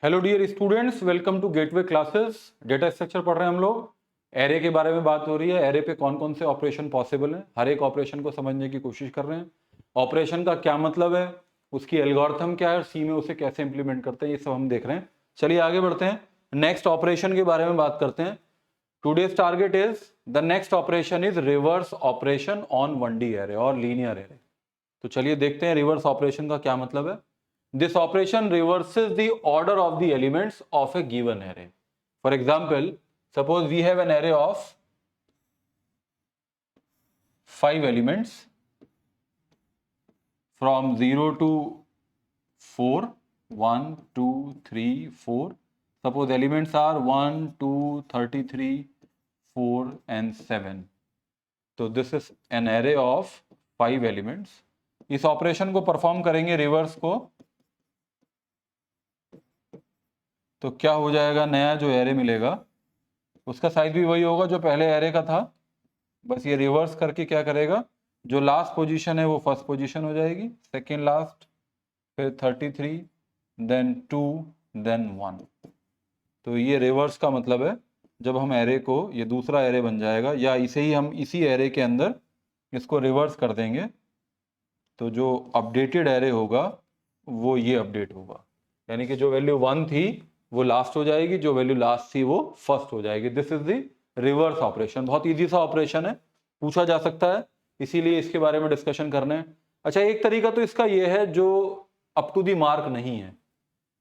Hello dear students, welcome to gateway classes. Data structure पढ़ रहे हैं हम लोग। एरे के बारे में बात हो रही है। एरे पे कौन कौन से ऑपरेशन पॉसिबल हैं, हर एक ऑपरेशन को समझने की कोशिश कर रहे हैं। ऑपरेशन का क्या मतलब है, उसकी एल्गोरिथम क्या है और सी में उसे कैसे इंप्लीमेंट करते हैं, ये सब हम देख रहे हैं। चलिए आगे बढ़ते हैं, नेक्स्ट ऑपरेशन के बारे में बात करते हैं। Today's target is the next operation is reverse operation on 1D array और लीनियर एरे। तो चलिए देखते हैं रिवर्स ऑपरेशन का क्या मतलब है। This operation reverses the order of the elements of a given array. For example, suppose we have an array of 5 elements from 0 to 4, 1, 2, 3, 4. Suppose elements are 1, 2, 33, 4 and 7. So this is an array of 5 elements. इस operation को perform करेंगे reverse को, तो क्या हो जाएगा, नया जो एरे मिलेगा उसका साइज भी वही होगा जो पहले एरे का था, बस ये रिवर्स करके क्या करेगा, जो लास्ट पोजीशन है वो फर्स्ट पोजीशन हो जाएगी, सेकेंड लास्ट, फिर 33, देन 2, देन 1। तो ये रिवर्स का मतलब है, जब हम एरे को, ये दूसरा एरे बन जाएगा या इसे ही हम इसी एरे के अंदर इसको रिवर्स कर देंगे तो जो अपडेटेड एरे होगा वो ये अपडेट होगा, यानी कि जो वैल्यू 1 थी वो लास्ट हो जाएगी, जो वैल्यू लास्ट थी वो फर्स्ट हो जाएगी। This is the reverse operation. बहुत इजी सा ऑपरेशन है, पूछा जा सकता है, इसीलिए इसके बारे में डिस्कशन करना है। अच्छा, एक तरीका तो इसका ये है जो अप टू दी मार्क नहीं है,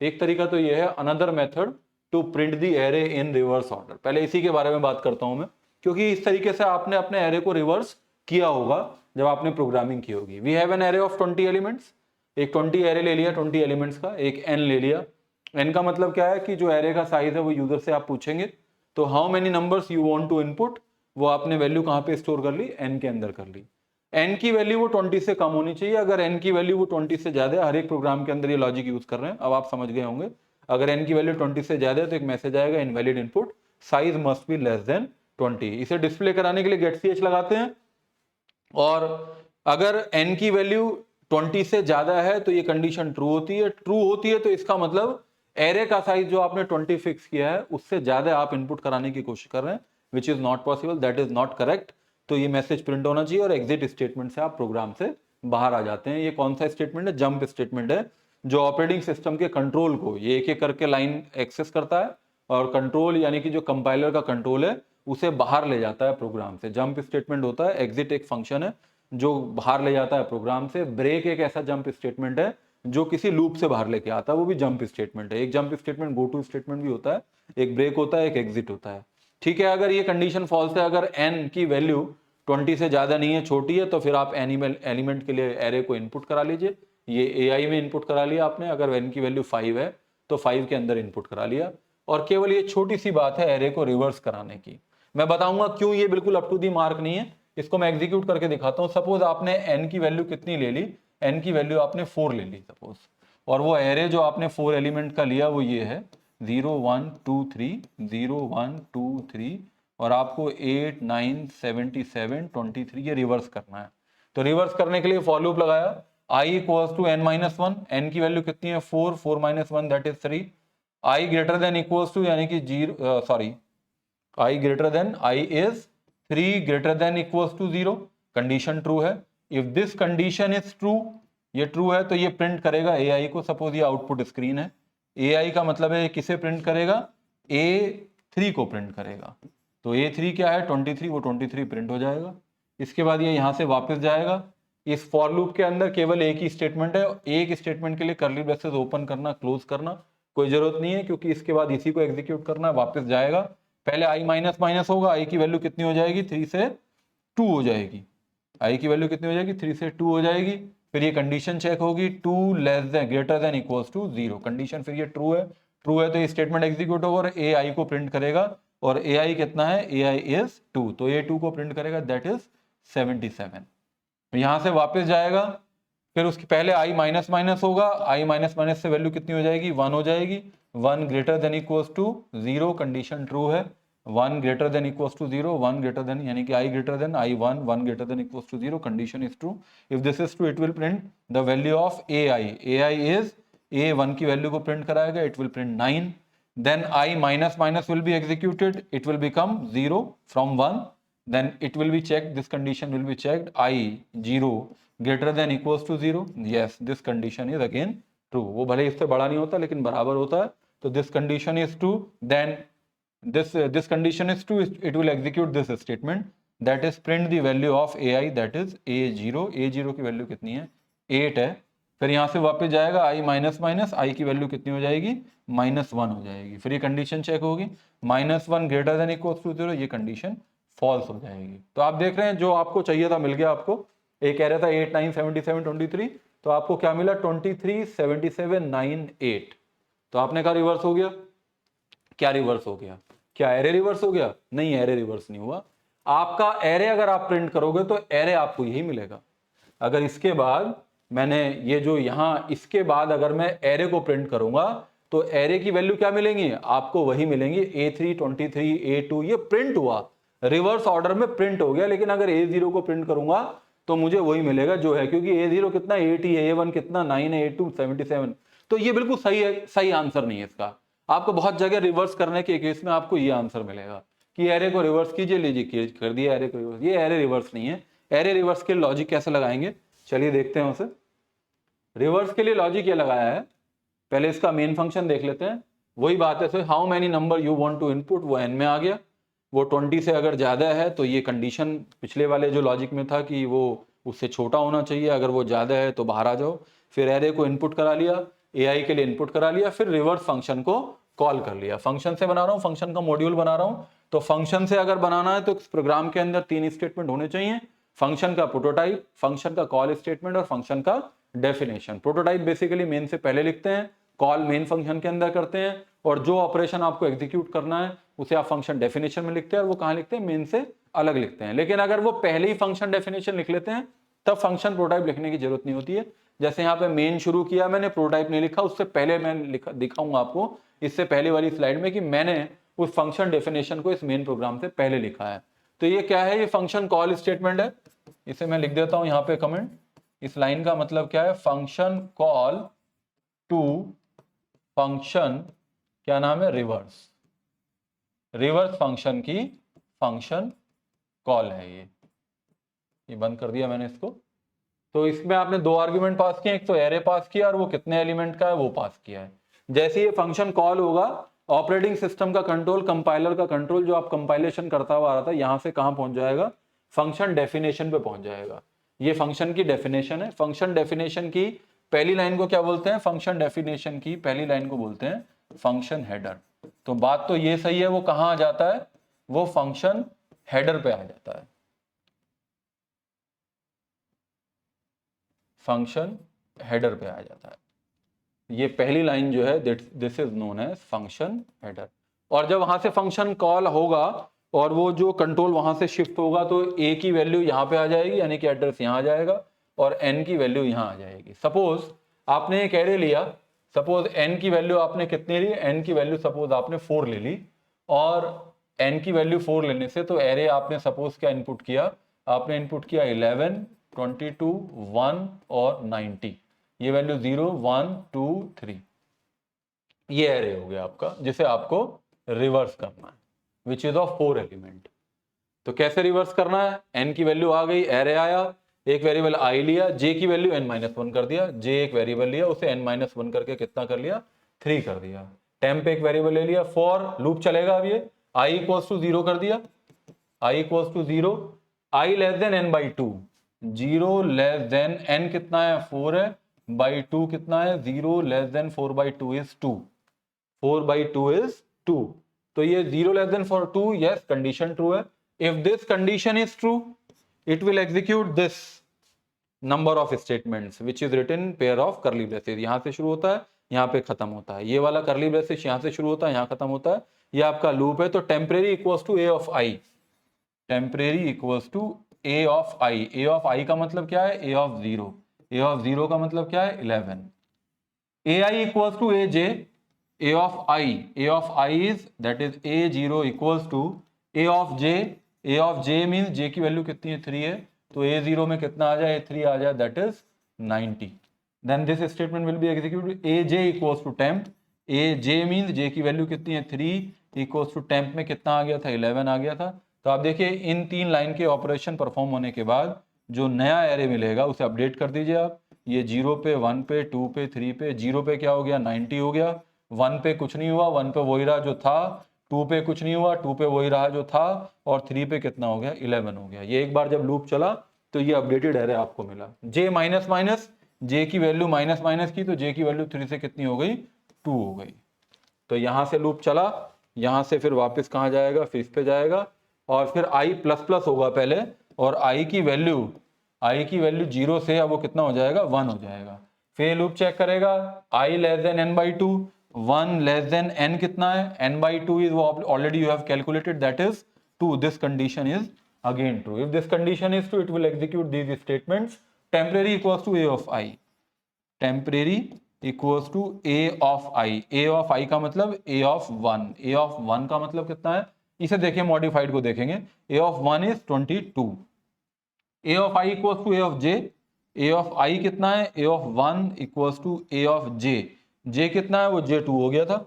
एक तरीका तो ये है another method to print the array in reverse order. पहले इसी के बारे में बात करता हूं मैं, क्योंकि इस तरीके से आपने अपने एरे को रिवर्स किया होगा जब आपने प्रोग्रामिंग की होगी। We have an array of 20 elements, एक 20 एरे ले लिया, 20 एलिमेंट्स का एक एन ले लिया। एन का मतलब क्या है कि जो एरे का साइज है वो यूजर से आप पूछेंगे, तो how many numbers you want to input, वो आपने वैल्यू कहां पे स्टोर कर ली, एन के अंदर कर ली। एन की वैल्यू वो 20 से कम होनी चाहिए, अगर एन की वैल्यू वो 20 से ज्यादा है, हर एक प्रोग्राम के अंदर ये लॉजिक यूज कर रहे हैं, अब आप समझ गए होंगे। अगर एन की वैल्यू 20 से ज्यादा है तो एक मैसेज आएगा, invalid input, size must be less than 20। इसे डिस्प्ले कराने के लिए गेट ch लगाते हैं, और अगर n की वैल्यू 20 से ज्यादा है तो ये कंडीशन ट्रू होती है। ट्रू होती है तो इसका मतलब एरे का साइज जो आपने 20 फिक्स किया है उससे ज्यादा आप इनपुट कराने की कोशिश कर रहे हैं, which is not possible, that is not correct. तो ये मैसेज प्रिंट होना चाहिए और एग्जिट स्टेटमेंट से आप प्रोग्राम से बाहर आ जाते हैं। ये कौन सा स्टेटमेंट है, जंप स्टेटमेंट है, जो ऑपरेटिंग सिस्टम के कंट्रोल को ये एक एक करके लाइन एक्सेस करता है और कंट्रोल यानी कि जो कंपाइलर का कंट्रोल है उसे बाहर ले जाता है प्रोग्राम से। जंप स्टेटमेंट होता है, एग्जिट एक फंक्शन है जो बाहर ले जाता है प्रोग्राम से। ब्रेक एक ऐसा जंप स्टेटमेंट है जो किसी लूप से बाहर लेके आता है, वो भी जंप स्टेटमेंट है। एक jump statement go to statement भी होता है, एक ब्रेक होता है, एक एग्जिट होता है। ठीक है, अगर ये कंडीशन फॉल्स है, अगर n की वैल्यू 20 से ज्यादा नहीं है, छोटी है, तो फिर आप एलिमेंट के लिए एरे को इनपुट करा लीजिए। ये AI में इनपुट करा लिया आपने, अगर n की वैल्यू 5 है तो 5 के अंदर इनपुट करा लिया। और केवल ये छोटी सी बात है एरे को रिवर्स कराने की। मैं बताऊंगा क्यों ये बिल्कुल अप टू दी मार्क नहीं है, इसको मैं एग्जीक्यूट करके दिखाता हूं। सपोज आपने n की वैल्यू कितनी ले ली, n की वैल्यू आपने 4 ले ली सपोज, और वो एरे जो आपने 4 एलिमेंट का लिया वो ये है 0 1 2 3 0 1 2 3, और आपको 8 9 77 23 ये रिवर्स करना है। तो रिवर्स करने के लिए फॉर लूप लगाया, i equals to n-1, n की वैल्यू कितनी है 4, 4 - 1 that is 3, i greater than equals to यानी कि 0 sorry i greater than i is 3 greater than equals to 0, condition true है। If this condition is true, ये true है तो ये प्रिंट करेगा ai को। सपोज ये आउटपुट स्क्रीन है, ai का मतलब है किसे प्रिंट करेगा, a3 को प्रिंट करेगा। तो a3 क्या है 23, वो 23 प्रिंट हो जाएगा। इसके बाद ये यहां से वापस जाएगा। इस फॉर लूप के अंदर केवल एक ही स्टेटमेंट है, एक स्टेटमेंट के लिए कर्ली ब्रेसेस ओपन करना क्लोज करना कोई जरूरत नहीं है, क्योंकि इसके बाद इसी को एग्जीक्यूट करना है, वापस जाएगा। पहले i माइनस माइनस होगा, i की वैल्यू कितनी हो जाएगी 3 से 2 हो जाएगी, i की वैल्यू कितनी हो जाएगी 3 से 2 हो जाएगी। फिर ये कंडीशन चेक होगी 2 less than greater than equals to 0, condition फिर ये ट्रू है। ट्रू है तो ये स्टेटमेंट एग्जीक्यूट होगा और ai को प्रिंट करेगा, और ai कितना है, ai इज 2, तो ये 2 को प्रिंट करेगा दैट इज 77। यहां से वापस जाएगा, फिर उसके पहले i माइनस माइनस होगा, i माइनस माइनस से वैल्यू कितनी हो जाएगी 1 हो जाएगी, 1 greater than equals to 0, condition true है। 1 greater than equals to 0, 1 greater than यानी कि i greater than i1, 1 greater than equals to 0, condition is true. If this is true it will print the value of ai, ai is a 1 की value को print कराएगा, it will print 9. Then I minus minus will be executed, it will become 0 from 1. Then it will be checked, this condition will be checked, I 0 greater than equals to 0. Yes, this condition is again true. वो भले इससे बड़ा नहीं होता लेकिन बराबर होता है, तो this condition is true. Then this condition is true, it will execute this statement, that is print the value of ai, that is a0. a0 की वैल्यू कितनी है, 8 है. फिर यहाँ से वापस जाएगा, i माइनस माइनस आई की वैल्यू कितनी हो जाएगी, -1 हो जाएगी. फिर ये कंडीशन चेक होगी, -1 ग्रेटर देन इक्वल्स टू 0, ये कंडीशन फॉल्स हो जाएगी. तो आप देख रहे हैं जो आपको चाहिए था मिल गया आपको. एक कह रहा था 8 9 77 23, तो आपको क्या मिला 23 77 9 8. तो आपने कहा रिवर्स हो गया. क्या रिवर्स हो गया, क्या एरे रिवर्स हो गया? नहीं, एरे रिवर्स नहीं हुआ. आपका एरे अगर आप प्रिंट करोगे तो एरे आपको यही मिलेगा. अगर इसके बाद मैंने ये जो यहां इसके बाद अगर मैं एरे को प्रिंट करूंगा तो एरे की वैल्यू क्या मिलेंगी आपको, वही मिलेंगी A3 23 A2. ये प्रिंट हुआ, रिवर्स ऑर्डर में प्रिंट हो गया. लेकिन अगर A0 को प्रिंट करूंगा तो मुझे वही मिलेगा जो है, क्योंकि A0 कितना 8 है, A1 कितना 9 है, A2 77. तो ये बिल्कुल सही है, सही आंसर नहीं है इसका. आपको बहुत जगह रिवर्स करने के केस में आपको ये आंसर मिलेगा कि एरे को रिवर्स कीजिए, लीजिए कर दिया एरे को रिवर्स. ये एरे रिवर्स नहीं है. एरे रिवर्स के लॉजिक कैसे लगाएंगे, चलिए देखते हैं उसे. रिवर्स के लिए लॉजिक ये लगाया है, पहले इसका मेन फंक्शन देख लेते हैं. वही बात है, how many number you want to input, वो n में आ गया. वो 20 से अगर ज्यादा है तो ये कंडीशन पिछले वाले जो लॉजिक में था कि वो उससे छोटा होना चाहिए, अगर वो ज्यादा है तो बाहर आ जाओ. फिर एरे को इनपुट करा लिया, ai के लिए इनपुट करा लिया, फिर रिवर्स फंक्शन को कॉल कर लिया. फंक्शन से बना रहा हूँ, फंक्शन का मॉड्यूल बना रहा हूँ. तो फंक्शन से अगर बनाना है तो इस प्रोग्राम के अंदर 3 स्टेटमेंट होने चाहिए. फंक्शन का प्रोटोटाइप, फंक्शन का कॉल स्टेटमेंट और फंक्शन का डेफिनेशन. प्रोटोटाइप बेसिकली मेन से पहले लिखते हैं, कॉल मेन फंक्शन के अंदर करते हैं, और जो ऑपरेशन आपको एग्जीक्यूट करना है उसे आप फंक्शन डेफिनेशन में लिखते हैं, और वो कहाँ लिखते हैं, मेन से अलग लिखते हैं. लेकिन अगर वो पहले ही फंक्शन डेफिनेशन लिख लेते हैं तब फंक्शन प्रोटोटाइप लिखने की जरूरत नहीं होती है. जैसे यहाँ पे मेन शुरू किया मैंने, प्रोटोटाइप नहीं लिखा. उससे पहले मैं दिखाऊंगा आपको इससे पहले वाली स्लाइड में कि मैंने उस फंक्शन डेफिनेशन को इस मेन प्रोग्राम से पहले लिखा है. तो ये क्या है, ये फंक्शन कॉल स्टेटमेंट है. इसे मैं लिख देता हूं यहाँ पे कमेंट. इस लाइन का मतलब क्या है, फंक्शन कॉल टू फंक्शन, क्या नाम है, रिवर्स. रिवर्स फंक्शन की फंक्शन कॉल है ये बंद कर दिया मैंने इसको. तो इसमें आपने 2 आर्ग्यूमेंट पास किए, एक तो एरे पास किया और वो कितने एलिमेंट का है वो पास किया है. जैसे ये फंक्शन कॉल होगा, ऑपरेटिंग सिस्टम का कंट्रोल, कंपाइलर का कंट्रोल, जो आप कंपाइलेशन करता हुआ आ रहा था, यहां से कहां पहुंच जाएगा, फंक्शन डेफिनेशन पे पहुंच जाएगा. ये फंक्शन की डेफिनेशन है. फंक्शन डेफिनेशन की पहली लाइन को क्या बोलते हैं, फंक्शन डेफिनेशन की पहली लाइन को बोलते हैं फंक्शन हेडर. तो बात तो ये सही है, वो कहां आ जाता है, वो फंक्शन हेडर पे आ जाता है. फंक्शन हेडर पे आ जाता है. ये पहली लाइन जो है, this is known as function header. और जब वहां से फंक्शन कॉल होगा और वो जो कंट्रोल वहां से शिफ्ट होगा तो a की वैल्यू यहाँ पे आ जाएगी, यानी कि एड्रेस यहाँ आ जाएगा, और n की वैल्यू यहाँ आ जाएगी. सपोज आपने एक एरे लिया, सपोज n की वैल्यू आपने कितनी ली, n की वैल्यू सपोज आपने 4 ले ली, और n की वैल्यू 4 लेने से तो एरे आपने सपोज क्या इनपुट किया, आपने इनपुट किया 11 22 1 और 90. ये वैल्यू 0 1 2 3, ये एरे हो गया आपका, जिसे आपको रिवर्स करना है, विच इज ऑफ 4 एलिमेंट. तो कैसे रिवर्स करना है, n की वैल्यू आ गई, एरे आया, एक वेरिएबल i लिया, j की वैल्यू n-1 कर दिया, j एक वेरिएबल लिया, उसे n-1 करके कितना कर लिया, 3 कर दिया. टेम्प एक वेरिएबल ले लिया, फॉर लूप चलेगा. अब ये i इक्वल्स टू 0 कर दिया, i equals to 0, i less than n/2, 0 less than n कितना है 4 है, बाई 2 कितना है, 0 लेस देन 4/2 इज 2, 4/2 इज 2. तो ये 0 less than 2, yes, condition true है. If this condition is true, it will execute this number of statements which is written pair of curly braces. यहां से शुरू होता है, यहां पे खत्म होता है. ये वाला curly braces यहां से शुरू होता है, यहां खत्म होता है. ये आपका लूप है. तो temporary equals to a of i, temporary equals to a of i. a of i का मतलब क्या है, a of 0. a of 0 का मतलब क्या है, 11. ai equals to aj, a of i is, that is a0 equals to a of j. a of j means j की value कितनी है, 3 है, तो a0 में कितना आ जाए, 3 आ जाए, that is 90. Then this statement will be executed a j equals to temp, a j means j की वैल्यू कितनी है 3 इक्वल्स टू टेम्प में कितना आ गया था 11 आ गया था। तो आप देखिए इन 3 लाइन के ऑपरेशन परफॉर्म होने के बाद जो नया एरे मिलेगा उसे अपडेट कर दीजिए आप। ये 0 पे 1 पे 2 पे 3 पे, 0 पे क्या हो गया 90 हो गया, 1 पे कुछ नहीं हुआ, 1 पे वही रहा जो था, 2 पे कुछ नहीं हुआ, 2 पे वही रहा जो था, और 3 पे कितना हो गया 11 हो गया। ये एक बार जब लूप चला तो ये अपडेटेड एरे आपको मिला। जे माइनस माइनस, जे की वैल्यू माइनस माइनस की तो जे की वैल्यू 3 से कितनी हो गई 2 हो गई। तो यहां से लूप चला, यहां से फिर वापस कहां जाएगा, फिर इस पे जाएगा, और फिर आई प्लस प्लस होगा पहले, और आई की वैल्यू 0 से अब वो कितना हो जाएगा 1 हो जाएगा। फिर लूप चेक करेगा i less than n by two, 1 less than n कितना है, n by two is already you have calculated that is 2, this condition is again true. If this condition is true, it will execute these statements. Temporary equals to a of I. Temporary equals to a of I. A of I का मतलब a of 1. A of 1 का मतलब कितना है, इसे देखिए modified को देखेंगे, a of 1 is 22. A of I equals to a of j. A of I कितना है, a of 1 equals to a of j. j कितना है, वो j2 हो गया था।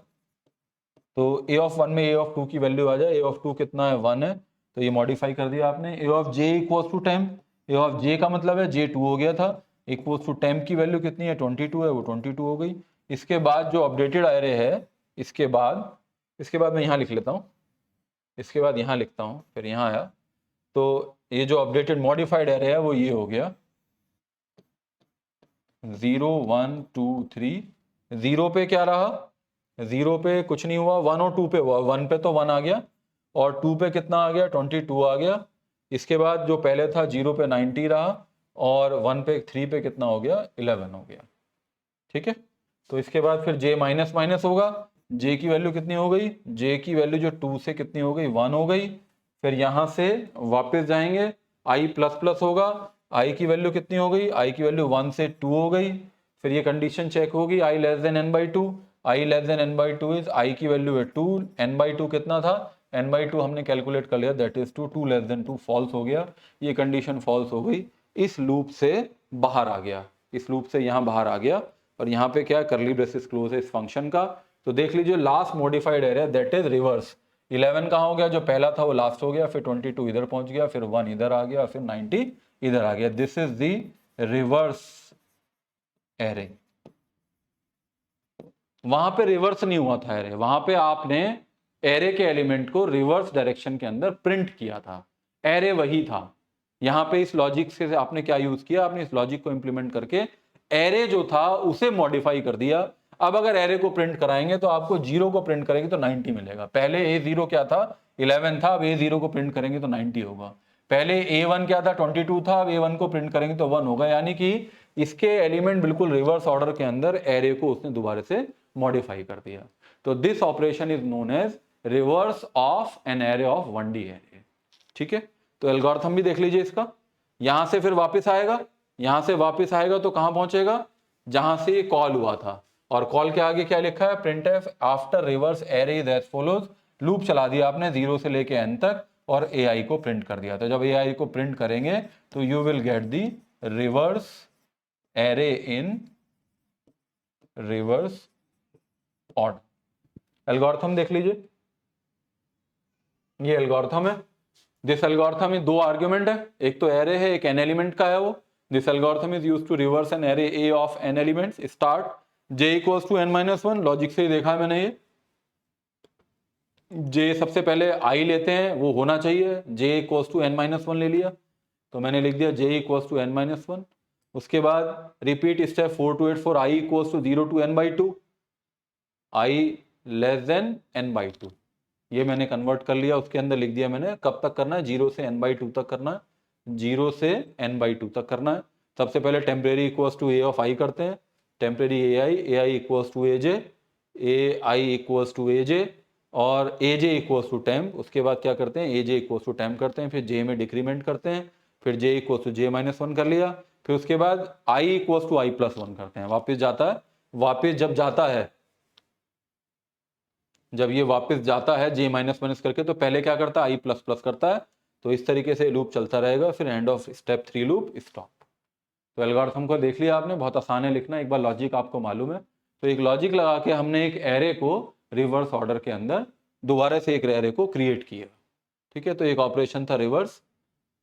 तो a of 1 में a of 2 की वैल्यू आ जाए, a of 2 कितना है 1 है, तो ये मॉडिफाई कर दिया आपने। a of j equals to temp, a of j का मतलब है j2 हो गया था, इक्वल्स टू टेम्प की वैल्यू कितनी है 22 है, वो 22 हो गई। इसके बाद जो अपडेटेड एरे है, इसके बाद मैं यहाँ लिख लेता हूँ, इसके बाद यहाँ लिखता हूँ, फिर यहाँ आया, तो ये जो अपडेटेड मॉडिफाइड एरे है वो ये हो गया 0 1 2 3। 0 पे क्या रहा, 0 पे कुछ नहीं हुआ, 1 और 2 पे हुआ, 1 पे तो 1 आ गया, और 2 पे कितना आ गया 22 आ गया। इसके बाद जो पहले था 0 पे 90 रहा, और 1 पे 3 पे कितना हो गया 11 हो गया। ठीक है, तो इसके बाद फिर j माइनस माइनस होगा, j की वैल्यू कितनी हो गई, j की वैल्यू जो 2 से कितनी हो गई 1 हो गई। फिर यहां से वापस जाएंगे, i प्लस प्लस होगा, i की वैल्यू कितनी हो गई, i की वैल्यू 1 से 2 हो गई। फिर ये कंडीशन चेक होगी i less than n by two, i less than n by two is i की वैल्यू है 2, n बाई टू कितना था, n बाई टू हमने कैलकुलेट कर लिया that is 2, 2 less than 2 false हो गया, ये कंडीशन फॉल्स हो गई। इस लूप से बाहर आ गया, इस लूप से यहाँ बाहर आ गया, और यहाँ पे क्या करली ब्रेसेस क्लोज है इस फंक्शन का। तो देख लीजिए last modified area that is reverse, 11 कहाँ हो गया, जो पहला था वो लास्ट हो गया, फिर 22 इधर पहुंच गया, फिर 1 इधर आ गया, फिर 90 इधर आ गया। This is the reverse array. वहां पे रिवर्स नहीं हुआ था एरे, वहां पे आपने एरे के एलिमेंट को रिवर्स डायरेक्शन के अंदर प्रिंट किया था, एरे वही था। यहां पे इस लॉजिक से आपने क्या यूज किया, आपने इस लॉजिक को इंप्लीमेंट करके एरे जो था उसे मॉडिफाई कर दिया। अब अगर एरे को प्रिंट कराएंगे तो आपको 0 को प्रिंट करेंगे तो 90 मिलेगा। पहले A0 क्या था 11 था, अब A0 को प्रिंट करेंगे तो 90 होगा। पहले A1 क्या था 22 था, अब A1 को प्रिंट करेंगे तो 1 होगा। यानी कि इसके एलिमेंट बिल्कुल रिवर्स ऑर्डर के अंदर एरे को उसने दोबारा से मॉडिफाई कर दिया। तो this operation is known as reverse of an array of 1D array. ठीक है, तो एल्गोरिथम भी देख लीजिए इसका। यहां से फिर वापस आएगा, यहां से वापस आएगा तो कहां पहुंचेगा, जहां से ये कॉल हुआ था, और कॉल के आगे क्या लिखा है, printf after reverse array is as follows. Loop चला दिया आपने 0 से लेके n तक, और ai को प्रिंट कर दिया। तो जब ai को प्रिंट करेंगे तो you will get the reverse array in reverse order. Algorithm देख लीजिए, ये एल्गोरिथम है। दिस एल्गोरिथम में 2 आर्ग्यूमेंट है, एक तो एरे है, एक n एलिमेंट का है वो। This algorithm is used to reverse an array a of n elements. Start j equals to n minus 1, logic से ही देखा है मैंने। ये j सबसे पहले i लेते हैं, वो होना चाहिए, j equals to n minus 1 ले लिया, तो मैंने लिख दिया j equals to n minus 1। उसके बाद repeat step 4 to 8 for i equals to 0 to n by 2, i less than n by 2, ये मैंने कन्वर्ट कर लिया। उसके अंदर लिख दिया मैंने कब तक करना है, 0 से n बाई 2 तक करना है, 0 से n बाई 2 तक करना है। सबसे पहले temporary equals to a of i करते हैं, temporary ai equals to aj, ai equals to aj, और aj इक्वल्स टू टेम्प। उसके बाद क्या करते हैं, aj इक्वल्स टू टेम्प करते हैं, फिर j में डिक्रीमेंट करते हैं, फिर j equals to j minus 1 कर लिया, फिर उसके बाद i equals to i plus 1 करते हैं। वापिस जाता है, वापिस जब जाता है, जब ये वापस जाता है j माइनस माइनस करके, तो पहले क्या करता है i प्लस प्लस करता है। तो इस तरीके से लूप चलता रहेगा, फिर end of step 3 loop stop. तो एल्गोरिथम को देख लिया आपने, बहुत आसान है लिखना, एक बार लॉजिक आपको मालूम है। तो एक लॉजिक लगा के हमने एक एरे को रिवर्स ऑर्डर के अंदर दोबारा से एक एरे को क्रिएट किया, ठीक है। तो एक ऑपरेशन था रिवर्स।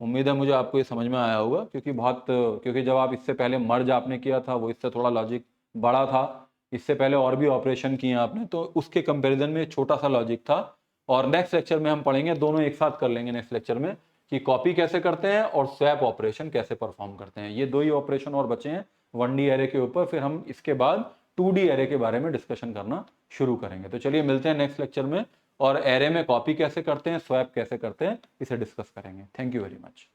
उम्मीद है मुझे आपको ये समझ में आया होगा, क्योंकि जब आप इससे पहले मर्ज आपने किया था वो इससे थोड़ा लॉजिक बड़ा था, इससे पहले और भी ऑपरेशन किए आपने, तो उसके कंपैरिजन में छोटा सा लॉजिक था। और नेक्स्ट लेक्चर में हम पढ़ेंगे, दोनों एक साथ कर लेंगे नेक्स्ट लेक्चर में, कि कॉपी कैसे करते हैं और स्वैप ऑपरेशन कैसे परफॉर्म करते हैं। ये दो ही ऑपरेशन और बचे हैं 1D एरे के ऊपर, फिर हम इसके बाद 2D एरे के बारे में डिस्कशन करना शुरू करेंगे। तो चलिए मिलते हैं नेक्स्ट लेक्चर में, और एरे में कॉपी कैसे करते हैं, स्वैप कैसे करते हैं, इसे डिस्कस करेंगे। Thank you very much.